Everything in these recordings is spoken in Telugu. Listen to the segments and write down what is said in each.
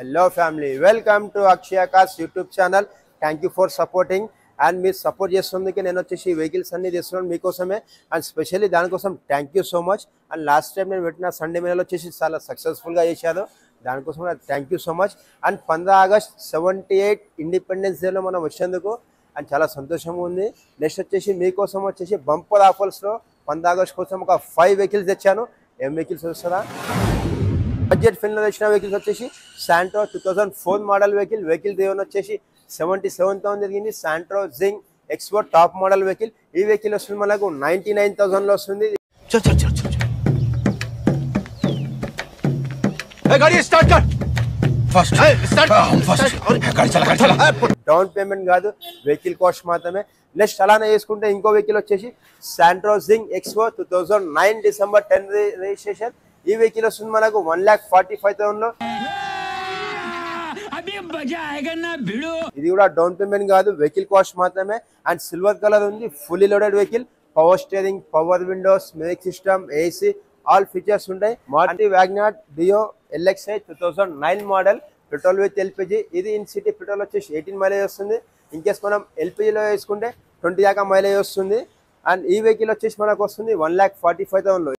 Hello family, welcome to Akshaya Cars YouTube channel. Thank you for supporting and మీరు సపోర్ట్ చేస్తున్నందుకు నేను వచ్చేసి వెహికల్స్ అన్ని చేస్తున్నాను మీకోసమే అండ్ స్పెషల్లీ దానికోసం thank you so much. And last time నేను పెట్టిన సండే మేళలో వచ్చేసి చాలా సక్సెస్ఫుల్గా చేశాను, దానికోసం thank you so much. And 15 August 78 independence డేలో మనం వచ్చేందుకు అండ్ చాలా సంతోషంగా ఉంది. నెక్స్ట్ వచ్చేసి మీకోసం వచ్చేసి బంపర్ ఆఫర్స్లో 15 ఆగస్ట్ కోసం ఒక 5 వెహికల్స్ తెచ్చాను. ఏం వెహికల్స్ వస్తారా? బడ్జెట్ ఫిల్మ్లో తెచ్చిన వెహికల్స్ వచ్చేసి శాంట్రో 2004 మోడల్ వెహికల్ దేవుని వచ్చేసి 77,000 జరిగింది. Santro Xing XO top model vehicle. ఈ వెహికల్ వస్తుంది మనకు 99,000లో వస్తుంది. డౌన్ పేమెంట్ కాదు, వెహికల్ కాస్ట్ మాత్రమే. నెక్స్ట్ అలానే చేసుకుంటే ఇంకో వెహికల్ వచ్చేసి Santro Xing XO 2009 December 10 registration. ఈ వెహికల్ వస్తుంది మనకు 1,45,000లో. ఇది కూడా డౌన్ పేమెంట్ కాదు, వెహికల్ కాస్ట్ మాత్రమే. అండ్ సిల్వర్ కలర్ ఉంది, fully loaded vehicle. Power steering, power windows, music system, AC, all features ఉంటాయి. Maruti WagonR Duo LXi 2009 model, petrol with LPG. ఇది ఇన్ సిటీ పెట్రోల్ వచ్చేసి 18 మైలేజ్ వస్తుంది. ఇన్ కేస్ మనం ఎల్పిజిలో వేసుకుంటే 20 దాకా మైలేజ్ వస్తుంది. అండ్ ఈ వెహికల్ వచ్చేసి మనకు వస్తుంది 1,45,000లో.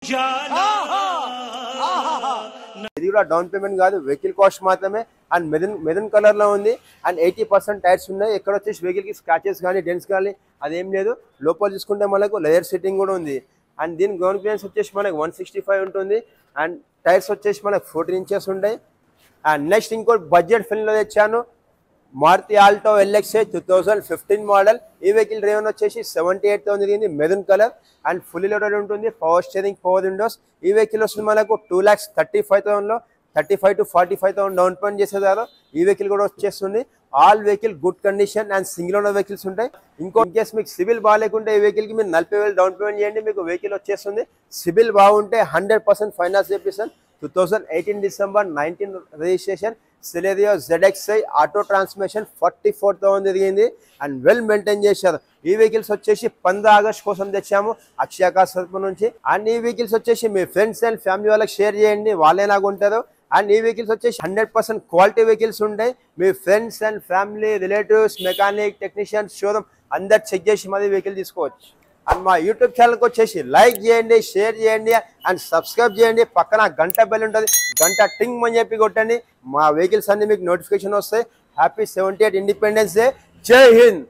ఇది కూడా డౌన్ పేమెంట్ కాదు, వెహికల్ కాస్ట్ మాత్రమే. అండ్ మెరూన్ కలర్ లో ఉంది. అండ్ 80% టైర్స్ ఉన్నాయి. ఎక్కడ వచ్చేసి వెహికల్ కి స్క్రాచెస్ కానీ డెంట్స్ కానీ అదేం లేదు. లోపల చూసుకుంటే మనకు లెదర్ సిట్టింగ్ కూడా ఉంది. అండ్ దీని గ్రౌండ్ క్లియరెన్స్ వచ్చేసి మనకు 165 ఉంటుంది. అండ్ టైర్స్ వచ్చేసి మనకు 14 ఇంచెస్ ఉంటాయి. అండ్ నెక్స్ట్ ఇంకో బడ్జెట్ ఫిల్మ్ లో తెచ్చాను, మారుతి ఆల్టో LXi 2015 మోడల్. ఈ వెహికల్ డ్రైవర్ వచ్చేసి 78,000 జరిగింది, maroon colour. And fully loaded ఉంటుంది, పవర్ స్టీరింగ్, పవర్ విండోస్. ఈ వెహికల్ వస్తుంది మనకు 2,35,000లో. 35,000 to 45,000 డౌన్ పేమెంట్ చేసేదారు. ఈ వెహికల్ కూడా వచ్చేస్తుంది. All vehicle good condition and single owner vehicles ఉంటాయి. ఇంకో ఇన్ కేసు మీకు సిబిల్ బాగాలేకుంటే ఈ వెహికల్ కి మీరు 40,000 డౌన్ పేమెంట్ చేయండి, మీకు వెహికల్ వచ్చేస్తుంది. సిబిల్ బాగుంటే 100% ఫైనాన్స్ చేపిస్తాను. 2018 December 19 registration. Celerio ZXi auto transmission 44,000 జరిగింది. అండ్ వెల్ మెయింటైన్ చేశారు. ఈ వెహికల్స్ వచ్చేసి 15 ఆగస్ట్ కోసం తెచ్చాము అక్షయ కార్స్ తరపు నుంచి. అండ్ ఈ వెహికల్స్ వచ్చేసి మీ ఫ్రెండ్స్ అండ్ ఫ్యామిలీ వాళ్ళకి షేర్ చేయండి, వాళ్ళేలాగా ఉంటారు. అండ్ ఈ వెహికల్స్ వచ్చేసి 100% క్వాలిటీ వెహికల్స్ ఉంటాయి. మీ friends and family, relatives, mechanic, technicians, showroom అందరు చెక్ చేసి మరి వెహికల్ తీసుకోవచ్చు. అండ్ మా యూట్యూబ్ ఛానల్కి వచ్చేసి లైక్ చేయండి, షేర్ చేయండి అండ్ సబ్స్క్రైబ్ చేయండి. పక్కన గంట బెల్ ఉంటుంది, గంట టింగ్ అని చెప్పి కొట్టండి. మా వెహికల్స్ అన్ని మీకు నోటిఫికేషన్ వస్తాయి. Happy 78 independence day. జై హింద్.